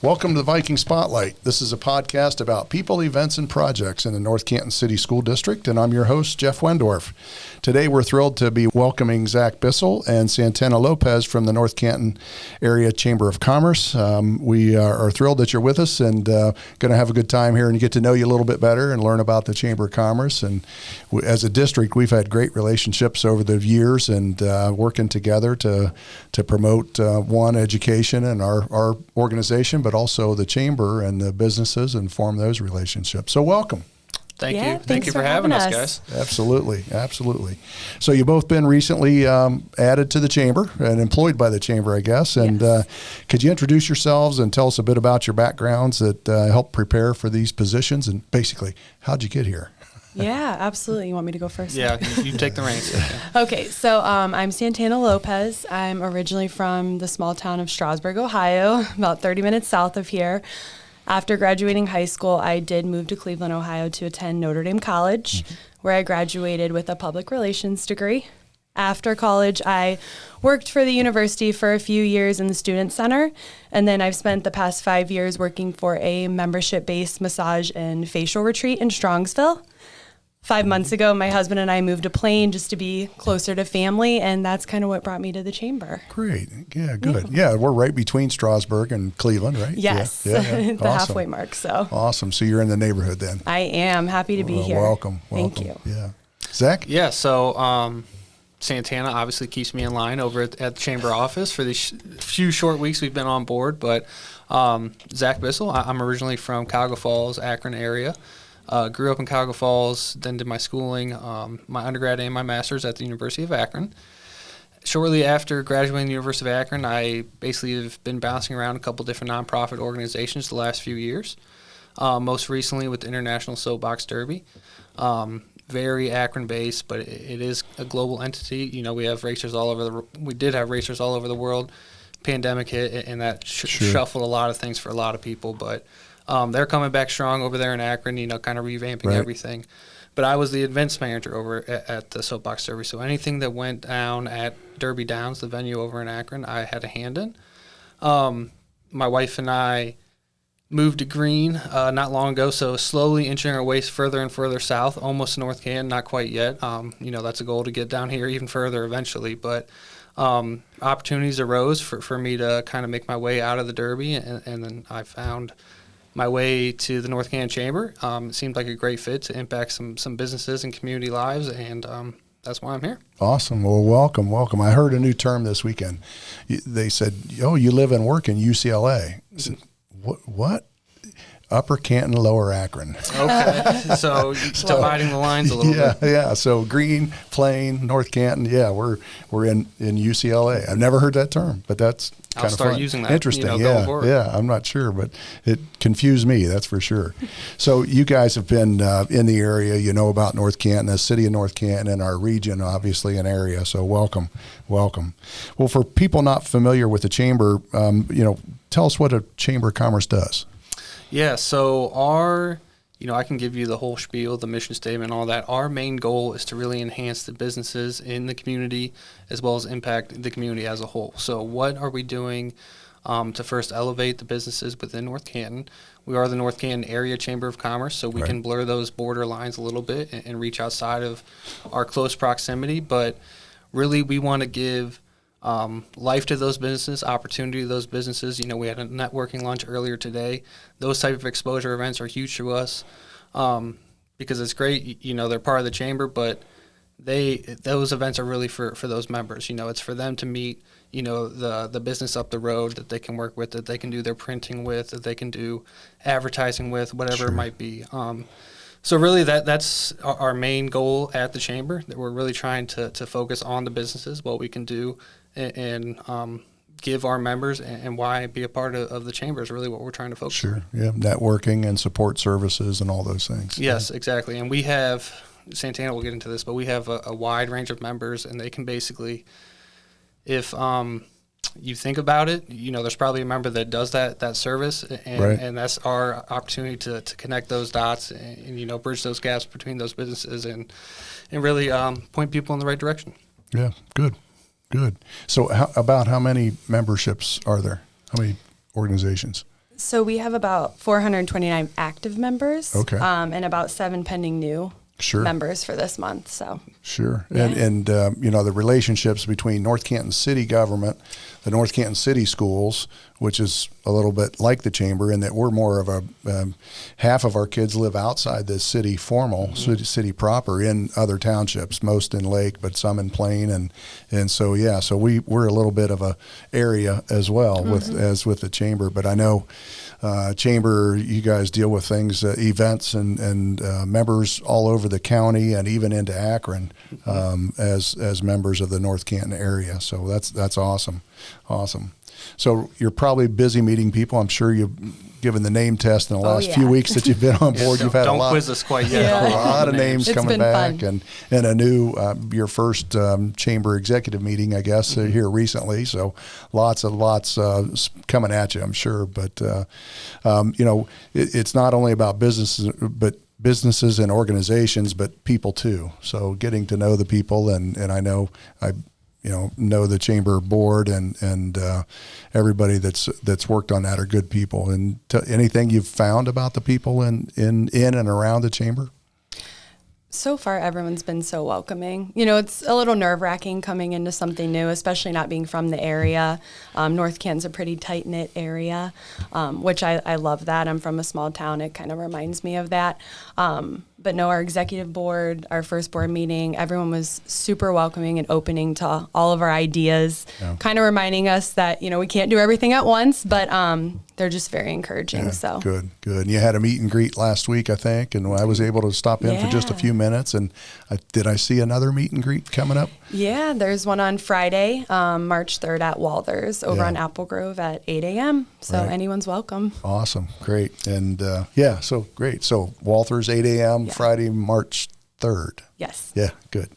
Welcome to the Viking Spotlight. This is a podcast about people, events, and projects in the North Canton City School District, and I'm your host, Jeff Wendorf. Today, we're thrilled to be welcoming Zach Bissell and Santana Lopez from the North Canton Area Chamber of Commerce. We are thrilled that you're with us and going to have a good time here and get to know you a little bit better and learn about the Chamber of Commerce. And as a district, we've had great relationships over the years and working together to promote one, education and our organization, but also the chamber and the businesses and form those relationships. So welcome. Thank you. Thank you for having us, guys. Absolutely. Absolutely. So you've both been recently added to the chamber and employed by the chamber, I guess. And Yes. Could you introduce yourselves and tell us a bit about your backgrounds that help prepare for these positions? And basically, how'd you get here? Yeah, absolutely. You want me to go first? Yeah, you take the reins. Okay, so I'm Santana Lopez. I'm originally from the small town of Strasburg, Ohio, about 30 minutes south of here. After graduating high school, I did move to Cleveland, Ohio to attend Notre Dame College, where I graduated with a public relations degree. After college, I worked for the university for a few years in the Student Center, and then I've spent the past 5 years working for a membership-based massage and facial retreat in Strongsville. 5 months ago, my husband and I moved to Plain just to be closer to family, and that's kind of what brought me to the chamber. Great. Yeah, good. Yeah, we're right between Strasburg and Cleveland, right? Yes, Yeah. the Awesome. halfway mark. So Awesome. So you're in the neighborhood then. I am happy to be Well, here. Welcome. Thank you. Yeah. Zach? Yeah, so Santana obviously keeps me in line over at the chamber office for these few short weeks we've been on board. But Zach Bissell, I'm originally from Cuyahoga Falls, Akron area. Grew up in Cuyahoga Falls, then did my schooling, my undergrad and my master's at the University of Akron. Shortly after graduating the University of Akron, I basically have been bouncing around a couple different nonprofit organizations the last few years, most recently with the International Soapbox Derby. Very Akron-based, but it is a global entity. You know, we have racers all over we did have racers all over the world. Pandemic hit, and that shuffled a lot of things for a lot of people, but they're coming back strong over there in Akron, you know, kind of revamping everything. But I was the events manager over at the Soapbox Derby, so anything that went down at Derby Downs, the venue over in Akron, I had a hand in. My wife and I moved to Green not long ago, so slowly inching our way further and further south, almost North Canton, not quite yet. You know, that's a goal to get down here even further eventually, but opportunities arose for me to kind of make my way out of the Derby, and then I found my way to the North Canton Chamber. It seemed like a great fit to impact some businesses and community lives, and that's why I'm here. Awesome. Well, welcome. I heard a new term this weekend. They said, "Oh, you live and work in UCLA." I said, What? Upper Canton, Lower Akron. Okay, so dividing the lines a little bit. Yeah. So Green, Plain, North Canton. Yeah, we're in UCLA. I've never heard that term, but that's kind of start fun. using that. Interesting. Going forward. Yeah. I'm not sure, but it confused me. That's for sure. So you guys have been in the area. You know about North Canton, the city of North Canton, and our region, obviously, an area. So welcome. Well, for people not familiar with the chamber, tell us what a Chamber of Commerce does. Yeah, so I can give you the whole spiel, the mission statement, all that. Our main goal is to really enhance the businesses in the community as well as impact the community as a whole. So what are we doing to first elevate the businesses within North Canton? We are the North Canton Area Chamber of Commerce, so we can blur those border lines a little bit and reach outside of our close proximity. But really, we want to give life to those businesses, opportunity to those businesses. You know, we had a networking lunch earlier today. Those type of exposure events are huge to us because it's great. You know, they're part of the chamber, but those events are really for those members. You know, it's for them to meet, you know, the business up the road that they can work with, that they can do their printing with, that they can do advertising with, whatever it might be. So really that's our main goal at the chamber, that we're really trying to focus on the businesses, what we can do, and give our members and why be a part of the chamber is really what we're trying to focus on. Sure, yeah, networking and support services and all those things. Yes, exactly. And we have, Santana will get into this, but we have a wide range of members, and they can basically, if you think about it, you know, there's probably a member that does that service, and that's our opportunity to connect those dots and you know, bridge those gaps between those businesses and really point people in the right direction. Yeah, good. So how many memberships are there? How many organizations? So we have about 429 active members. Okay. And about 7 pending new members for this month. So sure. Yeah. And the relationships between North Canton City government, the North Canton City schools, which is a little bit like the chamber in that we're more of a half of our kids live outside the city formal city proper in other townships, most in Lake, but some in Plain, and so so we're a little bit of a area as well with the chamber. But I know chamber, you guys deal with things, events and members all over the county and even into Akron as members of the North Canton area. So that's awesome. So you're probably busy meeting people. I'm sure you've given the name test in the last few weeks that you've been on board. You've had a lot. Don't quiz us quite yet. A lot of names It's coming been back, fun. and a new your first chamber executive meeting, I guess, here recently. So lots coming at you, I'm sure. But it's not only about businesses and organizations, but people too. So getting to know the people, and I know know the chamber board and everybody that's worked on that are good people. And anything you've found about the people in and around the chamber? So far, everyone's been so welcoming. It's a little nerve-wracking coming into something new, especially not being from the area. North Canton's a pretty tight-knit area, which I love that. I'm from a small town. It kind of reminds me of that. But no, our executive board, our first board meeting, everyone was super welcoming and opening to all of our ideas, kind of reminding us that, we can't do everything at once, but they're just very encouraging. Yeah, so good. And you had a meet and greet last week, I think, and I was able to stop in for just a few minutes. And did I see another meet and greet coming up? Yeah, there's one on Friday, March 3rd at Walther's over on Apple Grove at 8 a.m. So anyone's welcome. Awesome. Great. And so great. So Walther's 8 a.m. Friday, March 3rd. Yes. Yeah, good.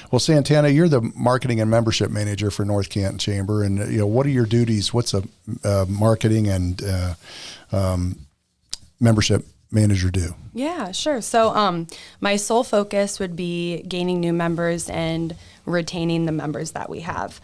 Well, Santana, you're the marketing and membership manager for North Canton Chamber, and what are your duties? What's a marketing and membership manager do? Yeah, sure. So my sole focus would be gaining new members and retaining the members that we have.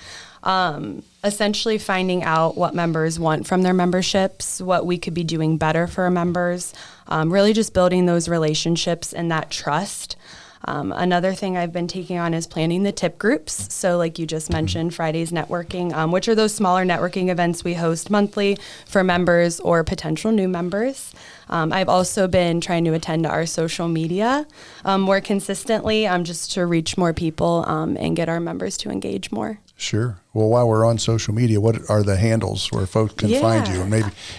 Essentially finding out what members want from their memberships, what we could be doing better for our members, really just building those relationships and that trust. Another thing I've been taking on is planning the tip groups. So like you just mentioned, Friday's networking, which are those smaller networking events we host monthly for members or potential new members. I've also been trying to attend our social media more consistently just to reach more people and get our members to engage more. Sure. Well, while we're on social media, what are the handles where folks can find you?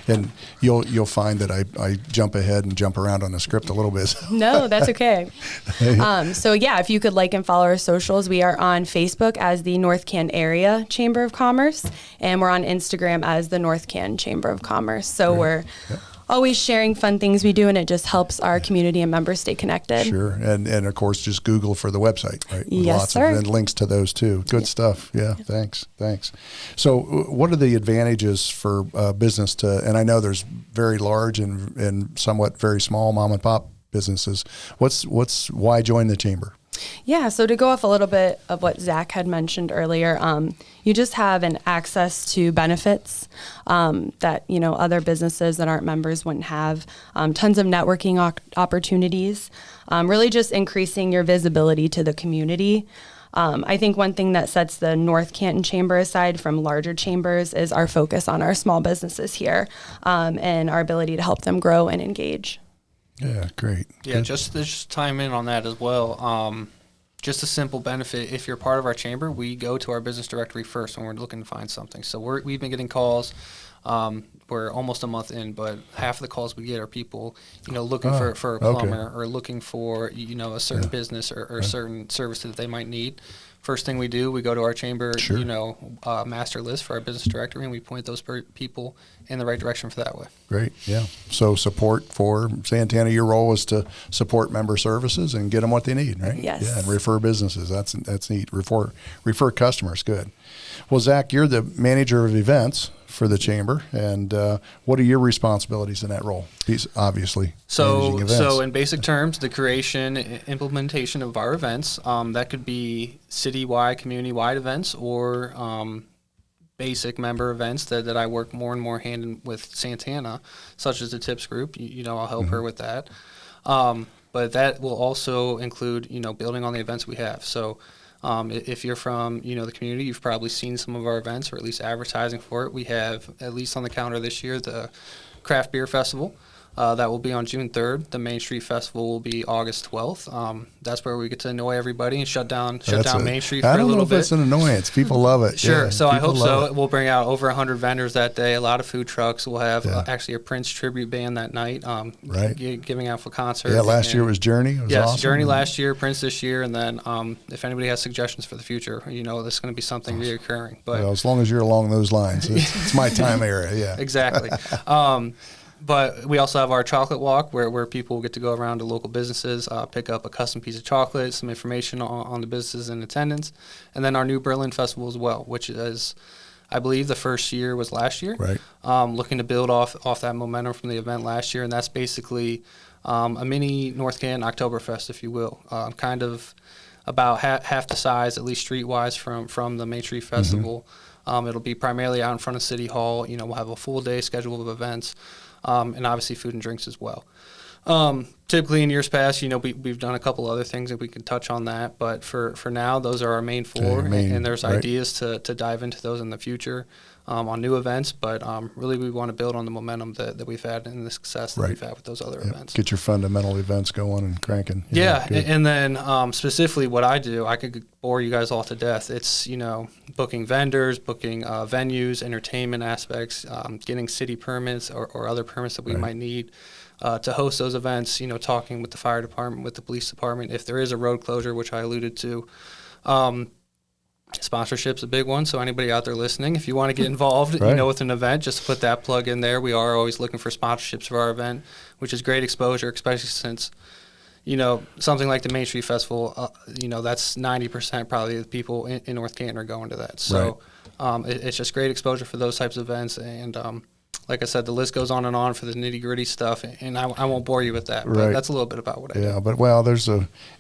And you'll find that I jump ahead and jump around on the script a little bit. No, that's okay. If you could like and follow our socials, we are on Facebook as the North Canton Area Chamber of Commerce, and we're on Instagram as the North Canton Chamber of Commerce. So we're always sharing fun things we do, and it just helps our community and members stay connected. Sure. And of course, just Google for the website, right? With Yes, lots sir. of links to those too. Good stuff. Yeah. Thanks. So what are the advantages for business and I know there's very large and somewhat very small mom and pop businesses. Why join the chamber? Yeah, so to go off a little bit of what Zach had mentioned earlier, you just have an access to benefits that other businesses that aren't members wouldn't have. Tons of networking opportunities, really just increasing your visibility to the community. I think one thing that sets the North Canton Chamber aside from larger chambers is our focus on our small businesses here and our ability to help them grow and engage. Yeah, great. Yeah, just chime in on that as well. Just a simple benefit, if you're part of our chamber, we go to our business directory first when we're looking to find something. So we've been getting calls. We're almost a month in, but half of the calls we get are people, looking for a plumber or looking for, a certain business or a certain service that they might need. First thing we do, we go to our chamber, master list for our business directory, and we point those people in the right direction for that way. Great, yeah. So support for Santana, your role is to support member services and get them what they need, right? Yes. Yeah, and refer businesses. That's neat. Refer customers. Good. Well, Zach, you're the manager of events for the chamber, and what are your responsibilities in that role? Obviously, managing events. So in basic terms, the creation, implementation of our events, that could be citywide, community-wide events, or basic member events that I work more and more hand in with Santana, such as the tips group. I'll help her with that. But that will also include, building on the events we have. So if you're from, the community, you've probably seen some of our events or at least advertising for it. We have, at least on the calendar this year, the Craft Beer Festival. That will be on June 3rd. The Main Street Festival will be August 12th. That's where we get to annoy everybody and shut down Main Street for a little bit. I don't know if it's an annoyance. People love it. Sure. Yeah, so I hope so. We'll bring out over 100 vendors that day, a lot of food trucks. We'll have actually a Prince tribute band that night, giving out for concert. Yeah, last year was Journey. It was awesome. Journey last year, Prince this year, and then if anybody has suggestions for the future, this is going to be something reoccurring. But as long as you're along those lines, it's my time era. Yeah. Exactly. But we also have our chocolate walk where people get to go around to local businesses, pick up a custom piece of chocolate, some information on the businesses in attendance, and then our new Berlin Festival as well, which is, I believe, the first year was last year. Right. Looking to build off that momentum from the event last year, and that's basically a mini North Canton Oktoberfest, if you will, kind of about half the size, at least streetwise, from the Main Street Festival. It'll be primarily out in front of City Hall. We'll have a full day schedule of events. And obviously food and drinks as well. Typically in years past, we've done a couple other things that we can touch on that. But for now, those are our main four. And there's ideas to dive into those in the future on new events. But really we want to build on the momentum that we've had and the success that we've had with those other events. Get your fundamental events going and cranking. And then specifically what I do, I could bore you guys all to death. It's, booking vendors, booking venues, entertainment aspects, getting city permits or other permits that we might need to host those events, talking with the fire department, with the police department. If there is a road closure, which I alluded to, sponsorship's a big one. So anybody out there listening, if you want to get involved, with an event, just put that plug in there. We are always looking for sponsorships for our event, which is great exposure, especially since, something like the Main Street Festival, that's 90% probably of the people in North Canton are going to that. So it's just great exposure for those types of events. And like I said, the list goes on and on for the nitty-gritty stuff, and I won't bore you with that, but that's a little bit about what I do. Yeah, but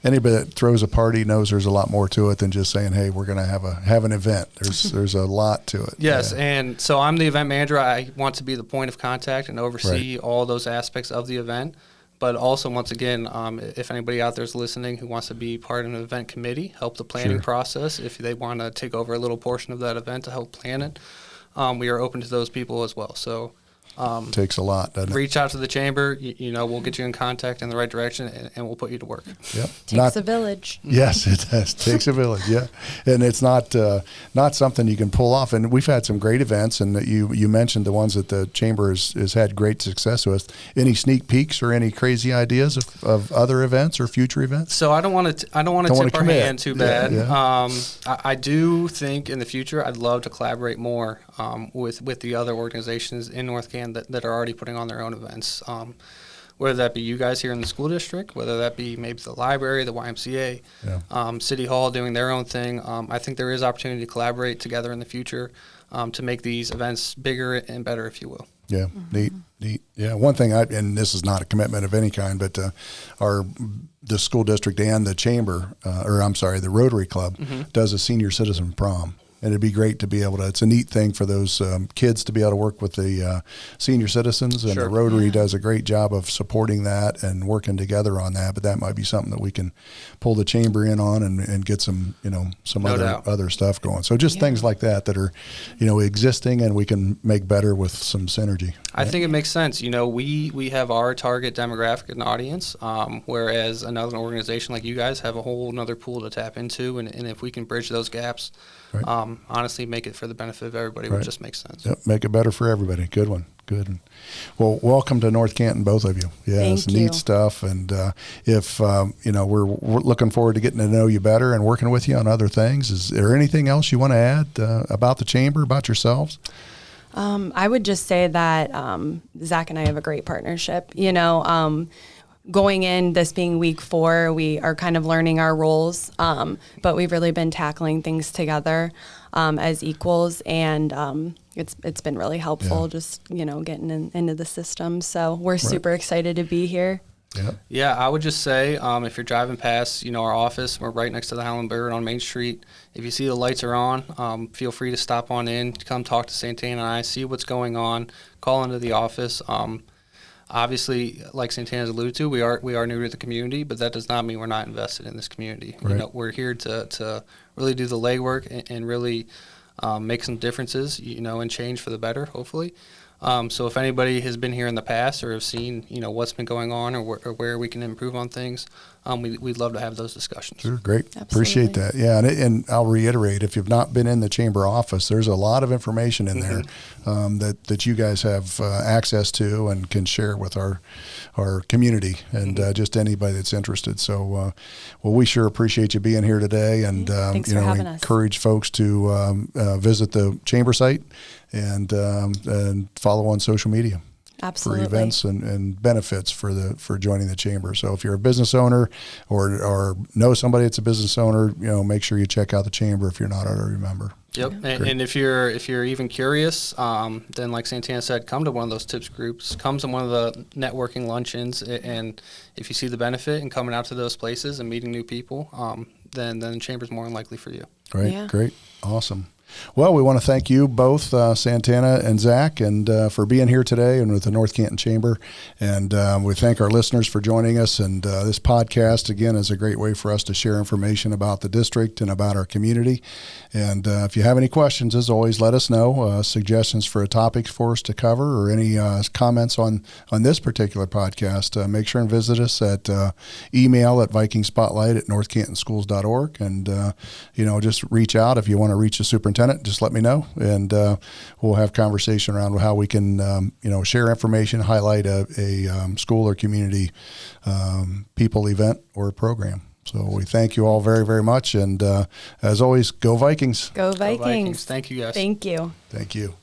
anybody that throws a party knows there's a lot more to it than just saying, hey, we're going to have an event. There's a lot to it. Yes, and so I'm the event manager. I want to be the point of contact and oversee all those aspects of the event. But also, once again, if anybody out there is listening who wants to be part of an event committee, help the planning process, if they want to take over a little portion of that event to help plan it, we are open to those people as well. So takes a lot, doesn't it? Reach out to the chamber. We'll get you in contact in the right direction, and we'll put you to work. Yep. Takes a village. Yes, it does. Takes a village. Yeah, and it's not something you can pull off. And we've had some great events, and you mentioned the ones that the chamber has had great success with. Any sneak peeks or any crazy ideas of other events or future events? So I don't want to tip our hand too bad. Yeah. I do think in the future I'd love to collaborate more with the other organizations in North Canton that are already putting on their own events, whether that be you guys here in the school district, whether that be maybe the library, the YMCA, City Hall doing their own thing. I think there is opportunity to collaborate together in the future to make these events bigger and better, if you will. Yeah, neat. Yeah, one thing, and this is not a commitment of any kind, but the school district and the chamber, the Rotary Club, does a senior citizen prom. And it'd be great to be able to, it's a neat thing for those kids to be able to work with the senior citizens. And the Rotary does a great job of supporting that and working together on that. But that might be something that we can pull the chamber in on and get some, some other stuff going. So just things like that are, existing and we can make better with some synergy. I think it makes sense. We have our target demographic and audience, whereas another organization like you guys have a whole another pool to tap into. And if we can bridge those gaps, honestly, make it for the benefit of everybody, which just makes sense. Yep, make it better for everybody. Good one. Good. Well, welcome to North Canton, both of you. Yeah, it's neat stuff. And if we're looking forward to getting to know you better and working with you on other things. Is there anything else you want to add about the chamber, about yourselves? I would just say that Zach and I have a great partnership. Going in, this being week 4, we are kind of learning our roles, but we've really been tackling things together as equals, and it's been really helpful just, getting into the system. So we're super excited to be here. Yep. Yeah, I would just say if you're driving past, our office, we're right next to the Howland Bird on Main Street. If you see the lights are on, feel free to stop on in, come talk to Santana and I, see what's going on, call into the office. Obviously, like Santana's alluded to, we are new to the community, but that does not mean we're not invested in this community. Right. We're here to really do the legwork and really make some differences, and change for the better, hopefully. So if anybody has been here in the past or have seen, what's been going on or where we can improve on things, we'd love to have those discussions. Sure, great. Absolutely. Appreciate that. Yeah, and I'll reiterate, if you've not been in the chamber office, there's a lot of information in there that you guys have access to and can share with our community and just anybody that's interested. So, well, we sure appreciate you being here today, and Thanks for having us. encourage folks to visit the chamber site and follow on social media. Absolutely. For events and benefits for joining the chamber. So if you're a business owner or know somebody that's a business owner, make sure you check out the chamber if you're not already a member. Yep, and if you're even curious, then like Santana said, come to one of those tips groups, come to one of the networking luncheons, and if you see the benefit in coming out to those places and meeting new people, then the chamber's more than likely for you. Right, Yeah. Great, awesome. Well, we want to thank you both, Santana and Zach, and for being here today and with the North Canton Chamber. And we thank our listeners for joining us. And this podcast, again, is a great way for us to share information about the district and about our community. And if you have any questions, as always, let us know. Suggestions for topics for us to cover or any comments on this particular podcast, make sure and visit us at email at vikingspotlight@northcantonschools.org. And, just reach out if you want to reach the superintendent. Just let me know, and we'll have conversation around how we can, share information, highlight a school or community people event or program. So we thank you all very, very much, and as always, go Vikings. Go Go Vikings. Thank you, guys. Thank you. Thank you.